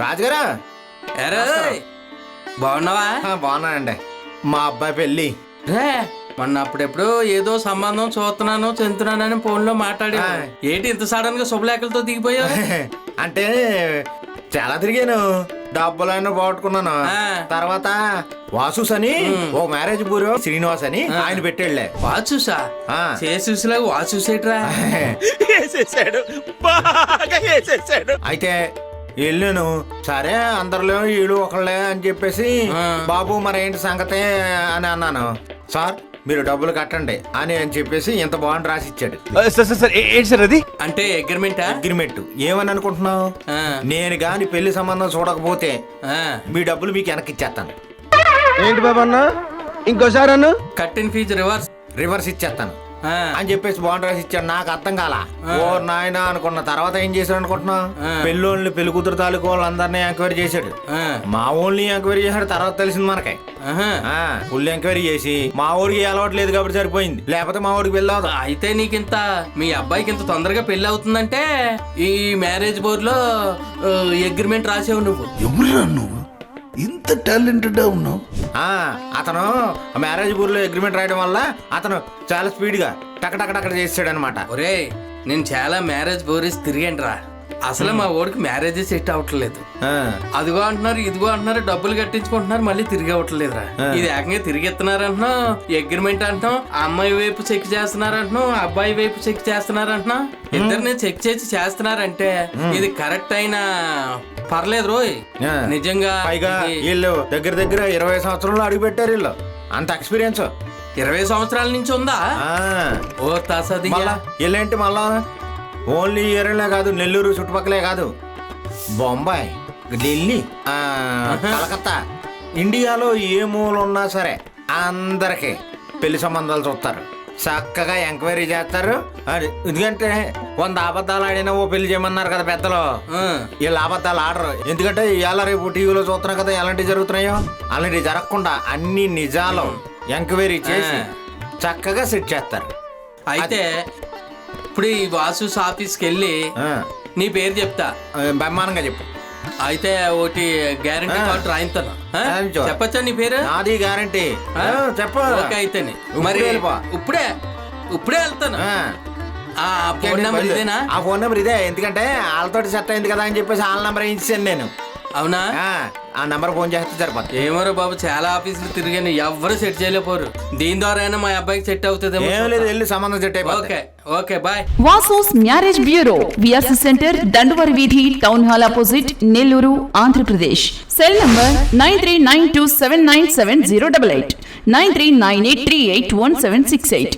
రాజుగారా బాగున్నావా? బాగున్నానండి. మా అబ్బాయి పెళ్ళి రే మొన్న అప్పుడెప్పుడు ఏదో సంబంధం చూస్తున్నాను చెందుతున్నానని ఫోన్ లో మాట్లాడా. ఏంటి ఇంత సడన్ గా శుభలేఖలతో దిగిపోయావు? అంటే చాలా తిరిగాను, డబ్బులైనా పోగొట్టుకున్నాను. తర్వాత వాసుస్ అని ఓ మ్యారేజ్ బ్యూరో శ్రీనివాస్ అని ఆయన పెట్టాడులే. వాచుసా? చేసేలాగా వాచుసేట్రా. అయితే వెళ్ళాను. సరే అందరిలో వీళ్ళు ఒకళ్ళే అని చెప్పేసి బాబు మరేంటి సంగతి అని అన్నాను. సార్ మీరు డబ్బులు కట్టండి అని చెప్పేసి ఇంత బాండ్ రాసి ఇచ్చాడు. అది అంటే అగ్రిమెంట్ ఏమని అనుకుంటున్నావు? నేను గాని పెళ్లి సంబంధం చూడకపోతే మీ డబ్బులు మీకు వెనక్కి ఇచ్చేస్తాను. ఏంటి బాబా అన్న, ఇంకోసారి అన్న కట్టిన ఫీజు రివర్స్ ఇచ్చేస్తాను అని చెప్పేసి బాండ్ రాసి ఇచ్చాడు. నాకు అర్థం కాల. ఓ నాయన అనుకున్న. తర్వాత ఏం చేశాడు అనుకుంటున్నావు? పెళ్ళోళ్ళని పెళ్లి కూతురు తాలూకు వాళ్ళందరినీ ఎంక్వైరీ చేశాడు. మా ఊళ్ళని ఎంక్వైరీ చేశాడు. తర్వాత తెలిసింది మనకి. ఫుల్ ఎంక్వైరీ చేసి మా ఊరికి అలవాటు లేదు కాబట్టి సరిపోయింది, లేకపోతే మా ఊరికి పెళ్ళి అవుతుంది. అయితే నీకింత మీ అబ్బాయికి ఇంత తొందరగా పెళ్లి అవుతుందంటే ఈ మ్యారేజ్ బోర్డు లో అగ్రిమెంట్ రాసేవు నువ్వు. ఎవరురా నువ్వు ఇంత టాలెంటెడ్ ఉన్నావు? అతను మ్యారేజ్ బూర్లో అగ్రిమెంట్ రాయడం వల్ల అతను చాలా స్పీడ్ గా టకటకటక్కడ చేసాడు అనమాట. ఒరే నేను చాలా మ్యారేజ్ బోరీస్ తిరిగాను రా. అసలు మా ఓడికి మ్యారేజ్ సెట్ అవ్వట్లేదు. అదిగో అంటున్నారు ఇదిగో అంటున్నారు, డబ్బులు కట్టించుకుంటున్నారు, మళ్ళీ తిరిగి అవ్వట్లేదురా. ఇది ఏకంగా తిరిగిస్తున్నారు అంటున్నాం, అగ్రిమెంట్ అంటున్నాం, అమ్మాయి వైపు చెక్ చేస్తున్నారు అంటున్నాం, అబ్బాయి వైపు చెక్ చేస్తున్నారు అంటున్నాం. ఇద్దరిని చెక్ చేసి చేస్తున్నారంటే ఇది కరెక్ట్ అయినా పర్లేదు రోయ్. నిజంగా పైగా వీళ్ళు దగ్గర దగ్గర 20 సంవత్సరంలో అడుగు పెట్టారు. వీళ్ళు అంత ఎక్స్పీరియన్స్ 20 సంవత్సరాల నుంచి ఉందా? ఓ తాసది వీళ్ళేంటి మళ్ళా ఓన్లీ ఏరియాలే కాదు, నెల్లూరు చుట్టుపక్కలే కాదు, బొంబాయి, ఢిల్లీ, కలకత్తా, ఇండియాలో ఏ మూల ఉన్నా సరే అందరికి పెళ్లి సంబంధాలు చూస్తారు. చక్కగా ఎంక్వైరీ చేస్తారు. ఎందుకంటే 100 అబద్ధాలు ఆడినా ఓ పెళ్లి చేయమన్నారు కదా పెద్దలు. వీళ్ళు అబద్ధాలు ఆడరు. ఎందుకంటే ఇవాళ రేపు టీవీలో చూస్తున్నాం కదా ఎలాంటివి జరుగుతున్నాయో. అలాంటివి జరగకుండా అన్ని నిజాలు ఎంక్వైరీ చేసి చక్కగా సెట్ చేస్తారు. అయితే ఇప్పుడు ఈ వాసుస్ ఆఫీస్కి వెళ్ళి నీ పేరు చెప్తా, బ్రహ్మాండంగా చెప్పు. అయితే ఒకటి గ్యారంటీ కార్డు రాయిస్తాను. చెప్పచ్చా నీ పేరు? నాది గ్యారంటీ. చెప్పు. ఓకే అయితే మరి ఇప్పుడే వెళ్తాను. ఫోన్ నెంబర్ ఇదేనా? ఆ ఫోన్ నెంబర్ ఇదే. ఎందుకంటే వాళ్ళతో సెట్ అయింది కదా అని చెప్పేసి వాళ్ళ నెంబర్ ఇచ్చాను నేను. అవునా? ఆ నెంబర్ ఫోన్ చేస్తే సరిపోతుంది. ఏమోరా బాబు, చాలా ఆఫీసులు తిరిగాను, ఎవ్వరు సెట్ చేయలేకపోరు. దీని ద్వారా అయినా మా అబ్బాయికి సెట్ అవుతుంది. ఏం లేదు, వెళ్ళి సంబంధం సెట్ అయిపోతుంది. Okay bye. Vasu's marriage bureau, VRC centre, దండువారి వీధి, town hall opposite, Nellore, Andhra Pradesh. Cell number 9392797088, 9398381768.